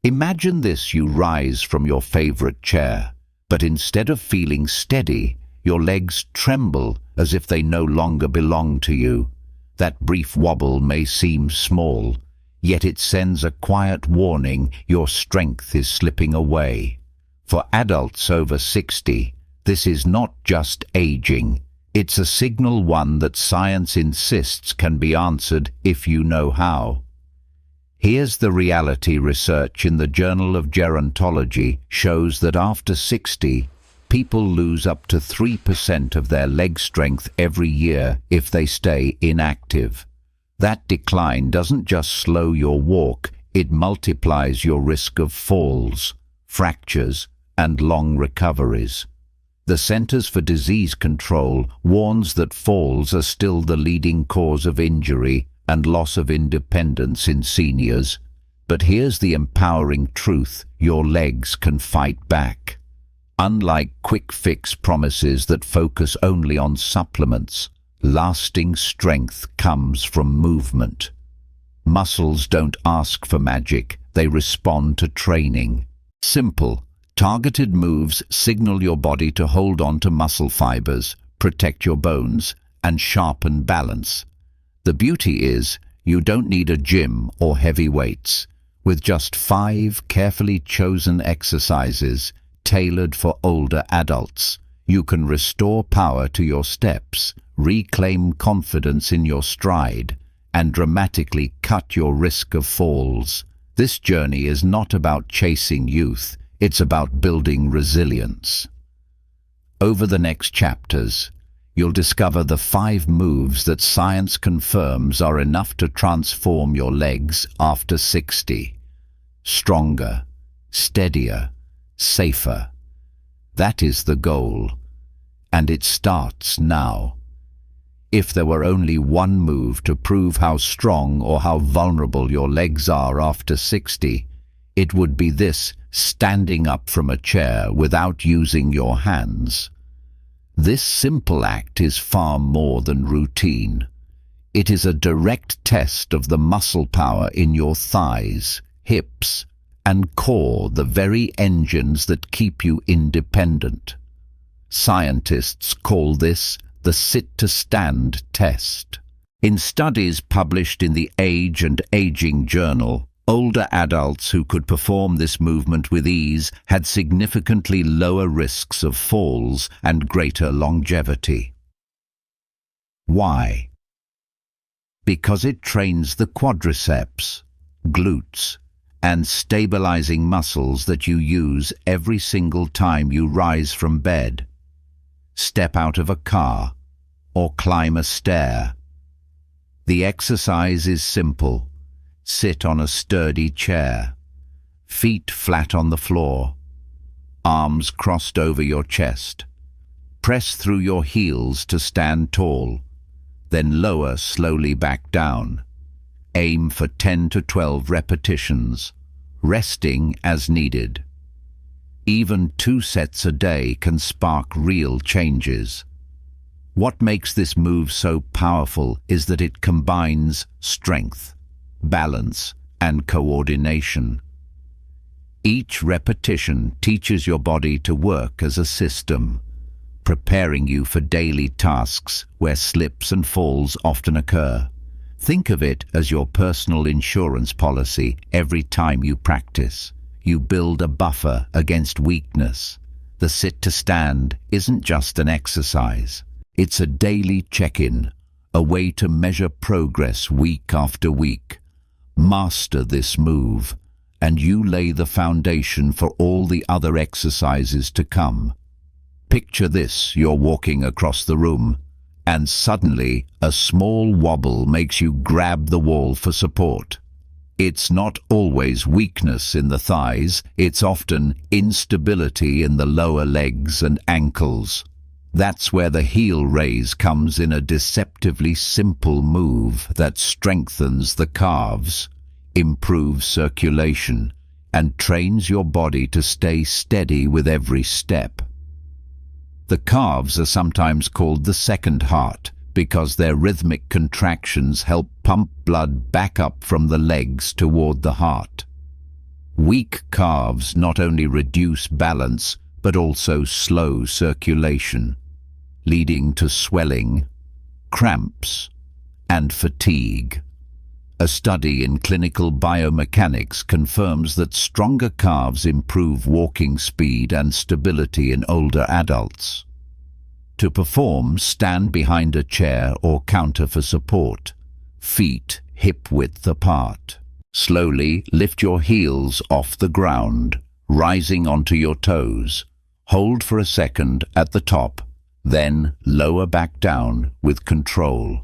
Imagine this: you rise from your favorite chair, but instead of feeling steady, your legs tremble as if they no longer belong to you. That brief wobble may seem small, yet it sends a quiet warning your strength is slipping away. For adults over 60, this is not just aging. It's a signal, one that science insists can be answered if you know how. Here's the reality. Research in the Journal of Gerontology shows that after 60, people lose up to 3% of their leg strength every year if they stay inactive. That decline doesn't just slow your walk, it multiplies your risk of falls, fractures, and long recoveries. The Centers for Disease Control warns that falls are still the leading cause of injury and loss of independence in seniors. But here's the empowering truth: your legs can fight back. Unlike quick-fix promises that focus only on supplements, lasting strength comes from movement. Muscles don't ask for magic, they respond to training. Simple, targeted moves signal your body to hold on to muscle fibers, protect your bones, and sharpen balance. The beauty is, you don't need a gym or heavy weights. With just 5 carefully chosen exercises, tailored for older adults, you can restore power to your steps, reclaim confidence in your stride, and dramatically cut your risk of falls. This journey is not about chasing youth, it's about building resilience. Over the next chapters, you'll discover the 5 moves that science confirms are enough to transform your legs after 60. Stronger, steadier, safer. That is the goal, and it starts now. If there were only one move to prove how strong or how vulnerable your legs are after 60, it would be this: standing up from a chair without using your hands. This simple act is far more than routine. It is a direct test of the muscle power in your thighs, hips, and core, the very engines that keep you independent. Scientists call this the sit-to-stand test. In studies published in the Age and Aging Journal, older adults who could perform this movement with ease had significantly lower risks of falls and greater longevity. Why? Because it trains the quadriceps, glutes, and stabilizing muscles that you use every single time you rise from bed, step out of a car, or climb a stair. The exercise is simple. Sit on a sturdy chair, feet flat on the floor, arms crossed over your chest. Press through your heels to stand tall, then lower slowly back down. Aim for 10 to 12 repetitions, resting as needed. Even 2 sets a day can spark real changes. What makes this move so powerful is that it combines strength, balance, and coordination. Each repetition teaches your body to work as a system, preparing you for daily tasks where slips and falls often occur. Think of it as your personal insurance policy. Every time you practice, you build a buffer against weakness. The sit-to-stand isn't just an exercise. It's a daily check-in, a way to measure progress week after week. Master this move, and you lay the foundation for all the other exercises to come. Picture this: you're walking across the room, and suddenly a small wobble makes you grab the wall for support. It's not always weakness in the thighs, it's often instability in the lower legs and ankles. That's where the heel raise comes in, a deceptively simple move that strengthens the calves, improves circulation, and trains your body to stay steady with every step. The calves are sometimes called the second heart because their rhythmic contractions help pump blood back up from the legs toward the heart. Weak calves not only reduce balance, but also slow circulation, leading to swelling, cramps, and fatigue. A study in clinical biomechanics confirms that stronger calves improve walking speed and stability in older adults. To perform, stand behind a chair or counter for support, feet hip-width apart. Slowly lift your heels off the ground, rising onto your toes. Hold for a second at the top, then lower back down with control.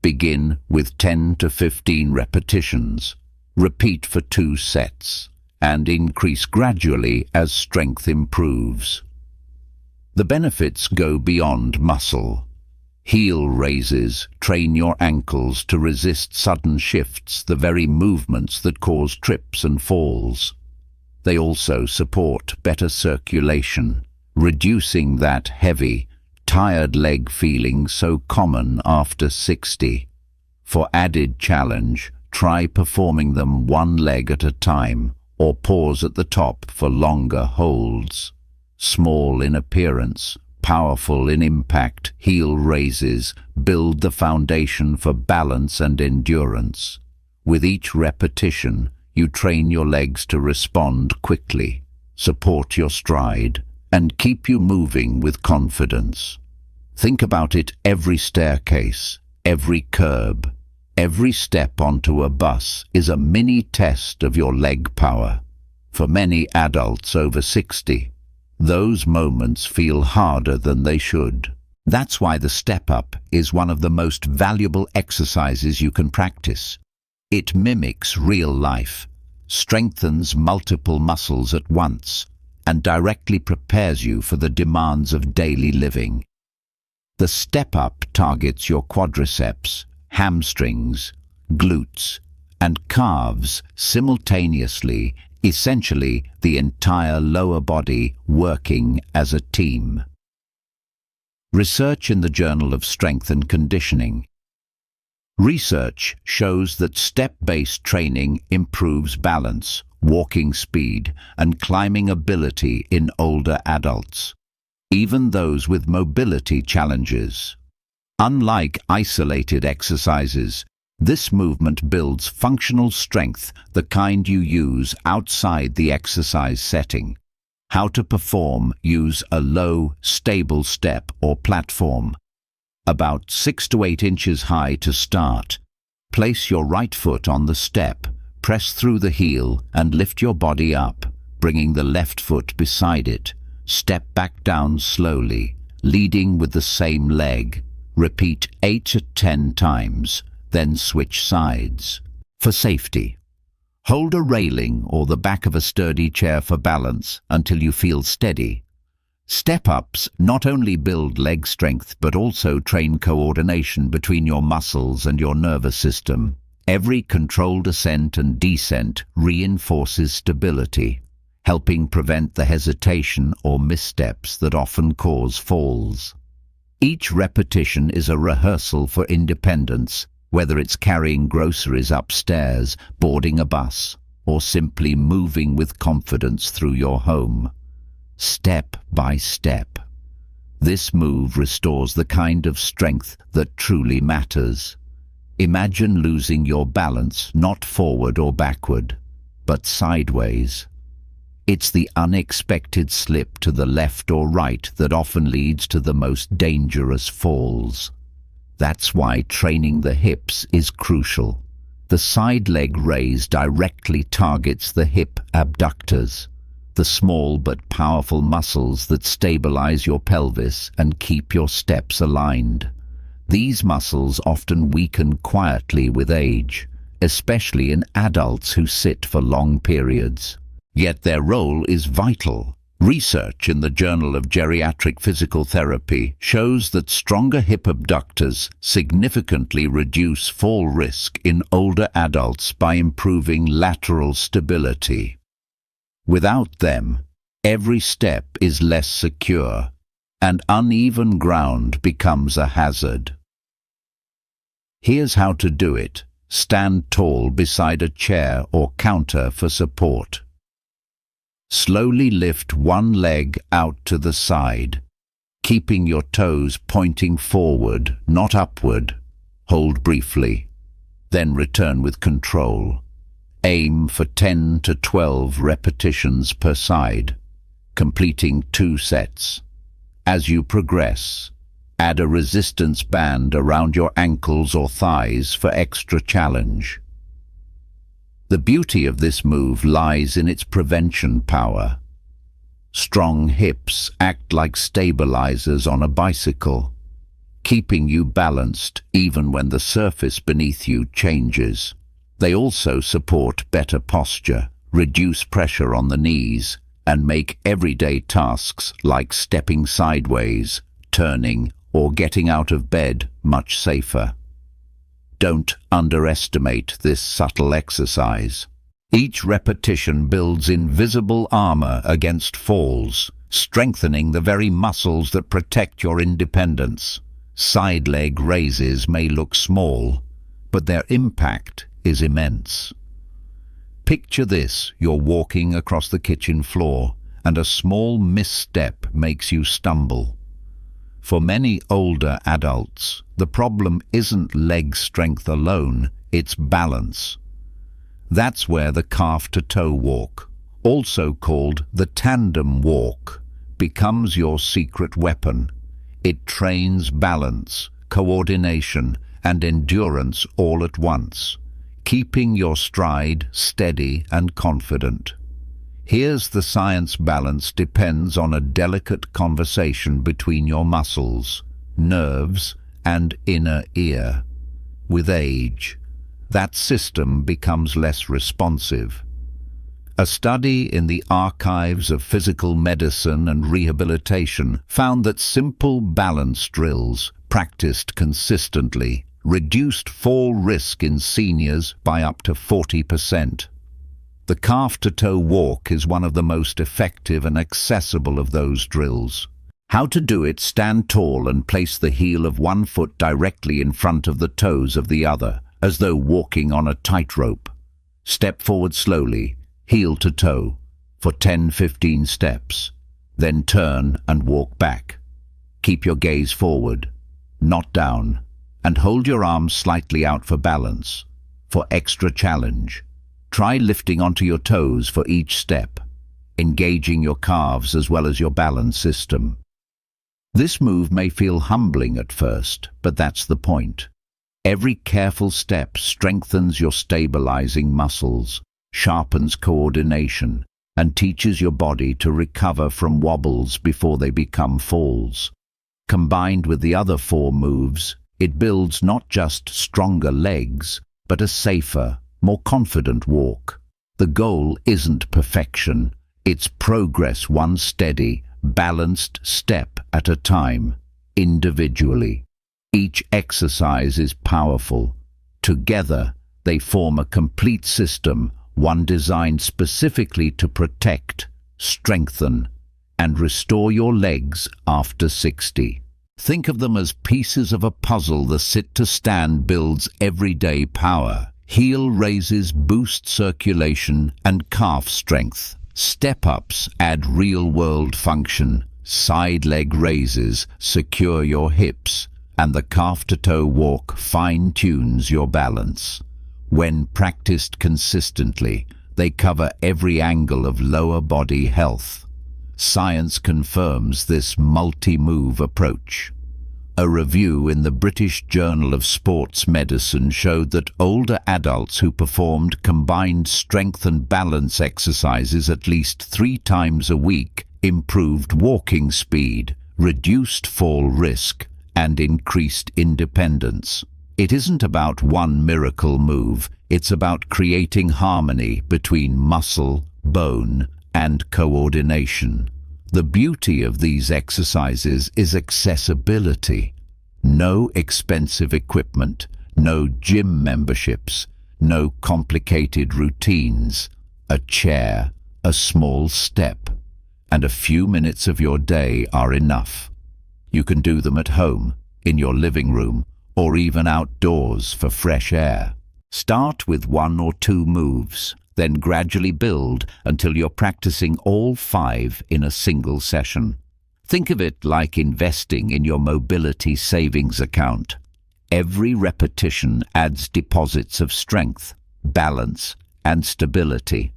Begin with 10 to 15 repetitions. Repeat for 2 sets, and increase gradually as strength improves. The benefits go beyond muscle. Heel raises train your ankles to resist sudden shifts, the very movements that cause trips and falls. They also support better circulation, reducing that heavy, tired leg feeling so common after 60. For added challenge, try performing them one leg at a time, or pause at the top for longer holds. Small in appearance, powerful in impact, heel raises build the foundation for balance and endurance. With each repetition, you train your legs to respond quickly, support your stride, and keep you moving with confidence. Think about it: every staircase, every curb, every step onto a bus is a mini test of your leg power. For many adults over 60, those moments feel harder than they should. That's why the step-up is one of the most valuable exercises you can practice. It mimics real life, strengthens multiple muscles at once, and directly prepares you for the demands of daily living. The step-up targets your quadriceps, hamstrings, glutes, and calves simultaneously, essentially the entire lower body working as a team. Research in the Journal of Strength and Conditioning. Research shows that step-based training improves balance, walking speed, and climbing ability in older adults, even those with mobility challenges. Unlike isolated exercises, this movement builds functional strength, the kind you use outside the exercise setting. How to perform: use a low, stable step or platform, about 6 to 8 inches high to start. Place your right foot on the step, press through the heel and lift your body up, bringing the left foot beside it. Step back down slowly, leading with the same leg. Repeat 8 to 10 times, then switch sides. For safety, hold a railing or the back of a sturdy chair for balance until you feel steady. Step-ups not only build leg strength but also train coordination between your muscles and your nervous system. Every controlled ascent and descent reinforces stability, helping prevent the hesitation or missteps that often cause falls. Each repetition is a rehearsal for independence, whether it's carrying groceries upstairs, boarding a bus, or simply moving with confidence through your home. Step by step. This move restores the kind of strength that truly matters. Imagine losing your balance, not forward or backward, but sideways. It's the unexpected slip to the left or right that often leads to the most dangerous falls. That's why training the hips is crucial. The side leg raise directly targets the hip abductors, the small but powerful muscles that stabilize your pelvis and keep your steps aligned. These muscles often weaken quietly with age, especially in adults who sit for long periods. Yet their role is vital. Research in the Journal of Geriatric Physical Therapy shows that stronger hip abductors significantly reduce fall risk in older adults by improving lateral stability. Without them, every step is less secure, and uneven ground becomes a hazard. Here's how to do it. Stand tall beside a chair or counter for support. Slowly lift one leg out to the side, keeping your toes pointing forward, not upward. Hold briefly, then return with control. Aim for 10 to 12 repetitions per side, completing 2 sets. As you progress, add a resistance band around your ankles or thighs for extra challenge. The beauty of this move lies in its prevention power. Strong hips act like stabilizers on a bicycle, keeping you balanced even when the surface beneath you changes. They also support better posture, reduce pressure on the knees, and make everyday tasks like stepping sideways, turning, or getting out of bed much safer. Don't underestimate this subtle exercise. Each repetition builds invisible armor against falls, strengthening the very muscles that protect your independence. Side leg raises may look small, but their impact is immense. Picture this: you're walking across the kitchen floor, and a small misstep makes you stumble. For many older adults, the problem isn't leg strength alone, it's balance. That's where the calf-to-toe walk, also called the Tandem Walk, becomes your secret weapon. It trains balance, coordination, and endurance all at once, keeping your stride steady and confident. Here's the science: balance depends on a delicate conversation between your muscles, nerves, and inner ear. With age, that system becomes less responsive. A study in the archives of physical medicine and rehabilitation found that simple balance drills, practiced consistently, reduced fall risk in seniors by up to 40%. The calf-to-toe walk is one of the most effective and accessible of those drills. How to do it: stand tall and place the heel of one foot directly in front of the toes of the other, as though walking on a tightrope. Step forward slowly, heel to toe, for 10-15 steps. Then turn and walk back. Keep your gaze forward, not down, and hold your arms slightly out for balance. For extra challenge, try lifting onto your toes for each step, engaging your calves as well as your balance system. This move may feel humbling at first, but that's the point. Every careful step strengthens your stabilizing muscles, sharpens coordination, and teaches your body to recover from wobbles before they become falls. Combined with the other 4 moves, it builds not just stronger legs, but a safer, more confident walk. The goal isn't perfection, it's progress, one steady, balanced step at a time, individually. Each exercise is powerful. Together, they form a complete system, one designed specifically to protect, strengthen, and restore your legs after 60. Think of them as pieces of a puzzle. The sit-to-stand builds everyday power. Heel raises boost circulation and calf strength. Step-ups add real-world function. Side leg raises secure your hips, and the calf-to-toe walk fine-tunes your balance. When practiced consistently, they cover every angle of lower body health. Science confirms this multi-move approach. A review in the British Journal of Sports Medicine showed that older adults who performed combined strength and balance exercises at least 3 times a week improved walking speed, reduced fall risk, and increased independence. It isn't about one miracle move, it's about creating harmony between muscle, bone, and coordination. The beauty of these exercises is accessibility. No expensive equipment, no gym memberships, no complicated routines. A chair, a small step, and a few minutes of your day are enough. You can do them at home, in your living room, or even outdoors for fresh air. Start with 1 or 2 moves. then gradually build until you're practicing all 5 in a single session. Think of it like investing in your mobility savings account. Every repetition adds deposits of strength, balance, and stability.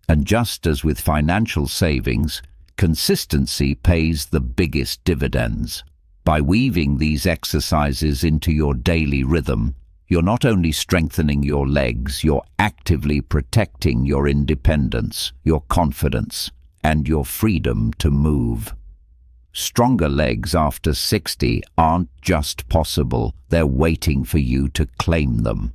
And just as with financial savings, consistency pays the biggest dividends. By weaving these exercises into your daily rhythm, you're not only strengthening your legs, you're actively protecting your independence, your confidence, and your freedom to move. Stronger legs after 60 aren't just possible, they're waiting for you to claim them.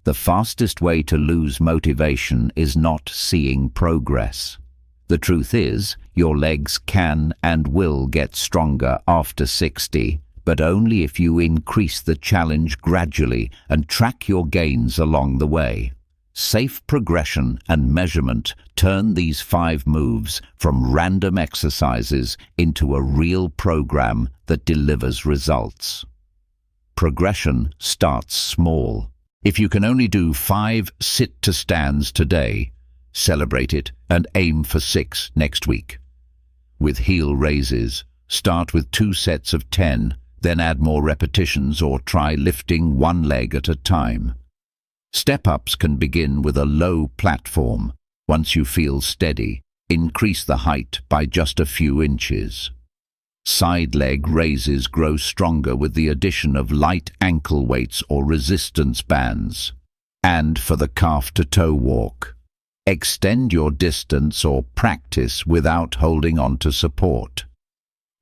The fastest way to lose motivation is not seeing progress. The truth is, your legs can and will get stronger after 60, but only if you increase the challenge gradually and track your gains along the way. Safe progression and measurement turn these 5 moves from random exercises into a real program that delivers results. Progression starts small. If you can only do 5 sit-to-stands today, celebrate it and aim for 6 next week. With heel raises, start with 2 sets of 10, then add more repetitions or try lifting 1 leg at a time. Step-ups can begin with a low platform. Once you feel steady, increase the height by just a few inches. Side leg raises grow stronger with the addition of light ankle weights or resistance bands. And for the calf-to-toe walk, extend your distance or practice without holding on to support.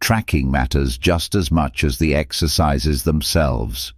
Tracking matters just as much as the exercises themselves.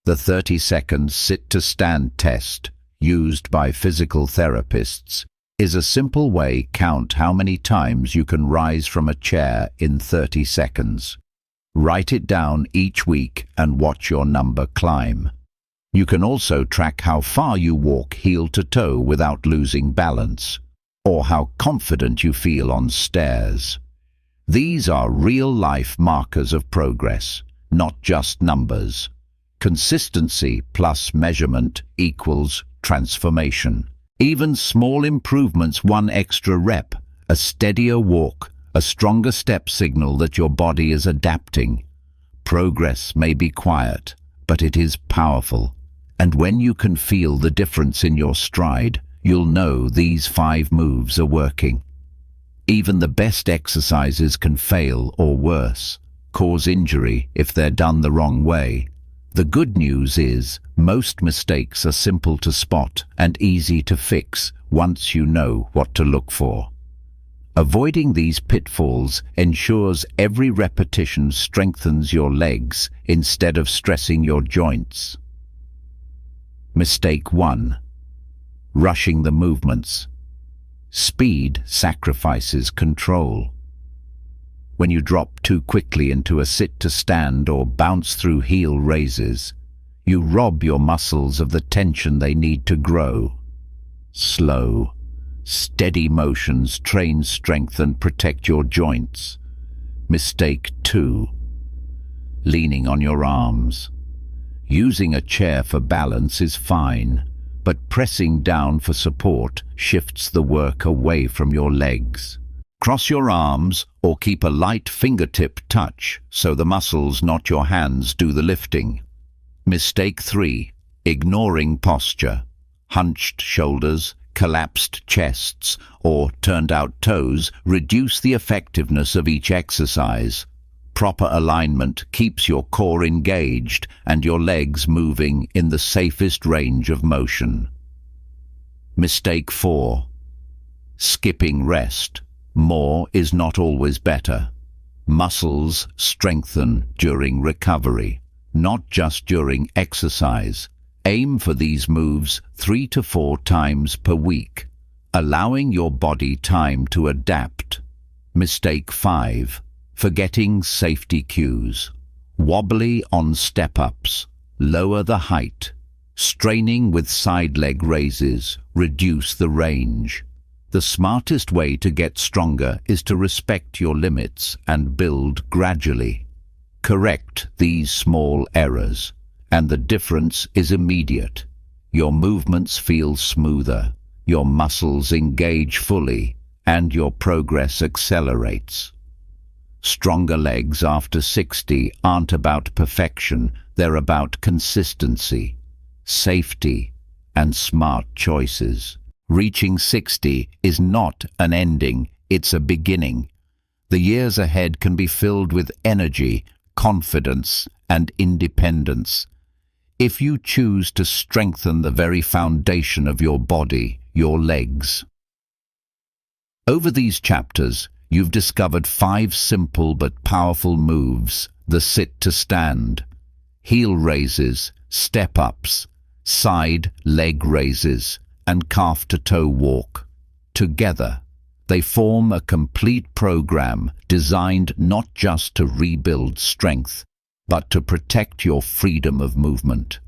The 30-second sit-to-stand test, used by physical therapists, is a simple way count how many times you can rise from a chair in 30 seconds. Write it down each week and watch your number climb. You can also track how far you walk heel to toe without losing balance, or how confident you feel on stairs. These are real-life markers of progress, not just numbers. Consistency plus measurement equals transformation. Even small improvements, 1 extra rep, a steadier walk, a stronger step signal that your body is adapting. Progress may be quiet, but it is powerful. And when you can feel the difference in your stride, you'll know these 5 moves are working. Even the best exercises can fail or worse, cause injury if they're done the wrong way. The good news is, most mistakes are simple to spot and easy to fix once you know what to look for. Avoiding these pitfalls ensures every repetition strengthens your legs instead of stressing your joints. Mistake 1. Rushing the movements. Speed sacrifices control. When you drop too quickly into a sit-to-stand or bounce through heel raises, you rob your muscles of the tension they need to grow. Slow, steady motions train strength and protect your joints. Mistake 2. Leaning on your arms. Using a chair for balance is fine, but pressing down for support shifts the work away from your legs. Cross your arms or keep a light fingertip touch so the muscles, not your hands, do the lifting. Mistake 3. Ignoring posture. Hunched shoulders, collapsed chests, or turned-out toes reduce the effectiveness of each exercise. Proper alignment keeps your core engaged and your legs moving in the safest range of motion. Mistake 4. Skipping rest. More is not always better. Muscles strengthen during recovery, not just during exercise. Aim for these moves 3 to 4 times per week, allowing your body time to adapt. Mistake 5. Forgetting safety cues. Wobbly on step-ups. Lower the height. Straining with side leg raises. Reduce the range. The smartest way to get stronger is to respect your limits and build gradually. Correct these small errors, and the difference is immediate. Your movements feel smoother, your muscles engage fully, and your progress accelerates. Stronger legs after 60 aren't about perfection, they're about consistency, safety, and smart choices. Reaching 60 is not an ending, it's a beginning. The years ahead can be filled with energy, confidence, and independence. If you choose to strengthen the very foundation of your body, your legs. Over these chapters, you've discovered 5 simple but powerful moves: the sit to stand, heel raises, step-ups, side leg raises, and calf-to-toe walk. Together, they form a complete program designed not just to rebuild strength, but to protect your freedom of movement.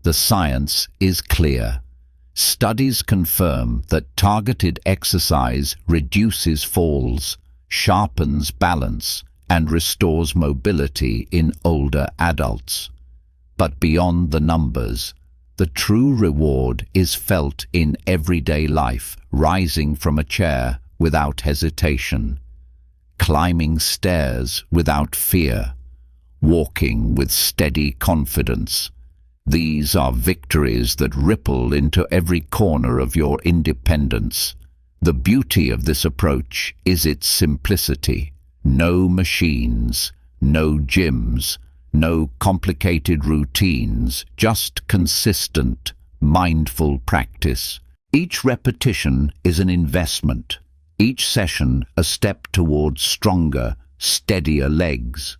The science is clear. Studies confirm that targeted exercise reduces falls, sharpens balance, and restores mobility in older adults. But beyond the numbers, the true reward is felt in everyday life: rising from a chair without hesitation, climbing stairs without fear, walking with steady confidence. These are victories that ripple into every corner of your independence. The beauty of this approach is its simplicity. No machines, no gyms, no complicated routines, just consistent, mindful practice. Each repetition is an investment, each session a step towards stronger, steadier legs.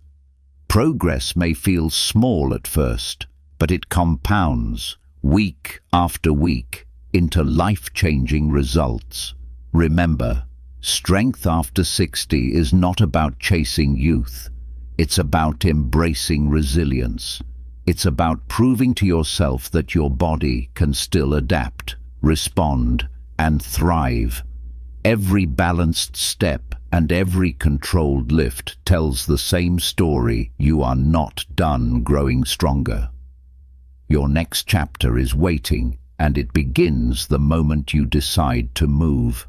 Progress may feel small at first, but it compounds, week after week, into life-changing results. Remember, strength after 60 is not about chasing youth. It's about embracing resilience. It's about proving to yourself that your body can still adapt, respond, and thrive. Every balanced step and every controlled lift tells the same story: you are not done growing stronger. Your next chapter is waiting, and it begins the moment you decide to move.